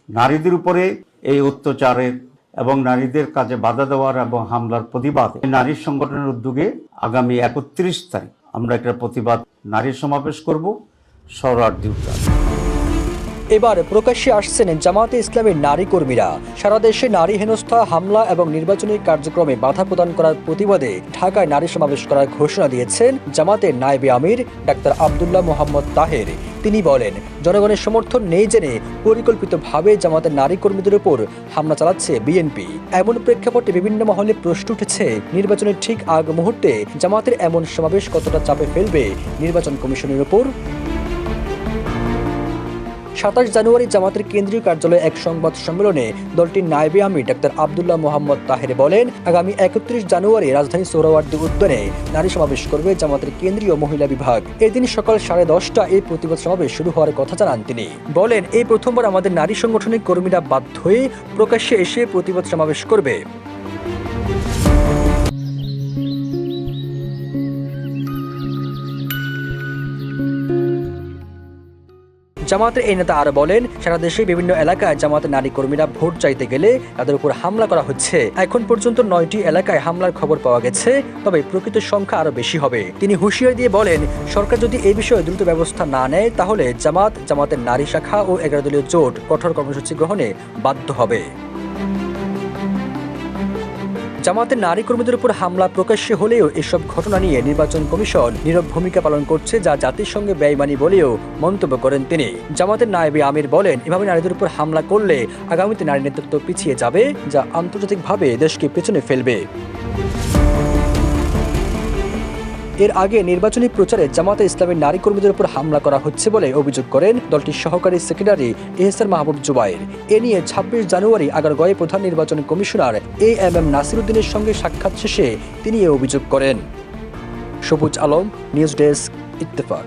নারীদের উপরে এই অত্যাচারের এবং নারীদের কাজে বাধা দেওয়ার এবং হামলার প্রতিবাদে নারী সংগঠনের উদ্যোগে আগামী 31 তারিখ আমরা একটা প্রতিবাদ নারী সমাবেশ করব সোহরাওয়ার্দী উদ্যানে। এবার প্রকাশ্যে আসছেন জামায়াতে ইসলামের নারী কর্মীরা। সারা দেশে নারী হেনস্থা, হামলা এবং নির্বাচনী কার্যক্রমে বাধা প্রদান করার প্রতিবাদে ঢাকায় নারী সমাবেশ করার ঘোষণা দিয়েছেন জামাতের নায়েবে আমির ডাক্তার আব্দুল্লাহ মোহাম্মদ তাহের। তিনি বলেন, জনগণের সমর্থন নেই জেনে পরিকল্পিতভাবে জামাতের নারী কর্মীদের উপর হামলা চালাচ্ছে বিএনপি। এমন প্রেক্ষাপটে বিভিন্ন মহলে প্রশ্ন উঠেছে, নির্বাচনের ঠিক আগ মুহূর্তে জামাতের এমন সমাবেশ কতটা চাপে ফেলবে নির্বাচন কমিশনের উপর। 27 জানুয়ারি জামাতের কেন্দ্রীয় কার্যালয়ে এক সংবাদ সম্মেলনে দলটির নায়েবে আমির ডাক্তার আব্দুল্লাহ মোহাম্মদ তাহের বলেন, আগামী 31 জানুয়ারি রাজধানী সোহরাওয়ার্দী উদ্যানে নারী সমাবেশ করবে জামাতের কেন্দ্রীয় মহিলা বিভাগ। এদিন সকাল 10:30টায় এই প্রতিবাদ সমাবেশ শুরু হওয়ার কথা জানান তিনি। বলেন, এই প্রথমবার আমাদের নারী সংগঠনের কর্মীরা বাধ্য হয়ে প্রকাশ্যে এসে প্রতিবাদ সমাবেশ করবে। জামাতের এই নেতা আরো বলেন, সারা দেশে বিভিন্ন এলাকায় জামাতের নারী কর্মীরা ভোট চাইতে গেলে তাদের উপর হামলা করা হচ্ছে। এখন পর্যন্ত 9টি এলাকায় হামলার খবর পাওয়া গেছে, তবে প্রকৃত সংখ্যা আরো বেশি হবে। তিনি হুঁশিয়ারি দিয়ে বলেন, সরকার যদি এই বিষয়ে দ্রুত ব্যবস্থা না নেয় তাহলে জামাতের নারী শাখা ও 11 দলীয় জোট কঠোর কর্মসূচি গ্রহণে বাধ্য হবে। জামাতের নারী কর্মীদের উপর হামলা প্রকাশ্যে হলেও এসব ঘটনা নিয়ে নির্বাচন কমিশন নীরব ভূমিকা পালন করছে, যা জাতিসংঘে বেঈমানি বলেও মন্তব্য করেন তিনি। জামাতের নায়েবে আমির বলেন, এভাবে নারীদের উপর হামলা করলে আগামীতে নারী নেতৃত্ব পিছিয়ে যাবে, যা আন্তর্জাতিকভাবে দেশকে পেছনে ফেলবে। এর আগে নির্বাচনী প্রচারে জামাতে ইসলামের নারী কর্মীদের উপর হামলা করা হচ্ছে বলে অভিযোগ করেন দলটির সহকারী সেক্রেটারি এহসান মাহবুব জুবাইর। এ নিয়ে 26 জানুয়ারি আগারগাঁওয়ে প্রধান নির্বাচন কমিশনার AM নাসির উদ্দিনের সঙ্গে সাক্ষাৎ শেষে তিনি এ অভিযোগ করেন। সবুজ আলম, নিউজ ডেস্ক, ইত্তেফাক।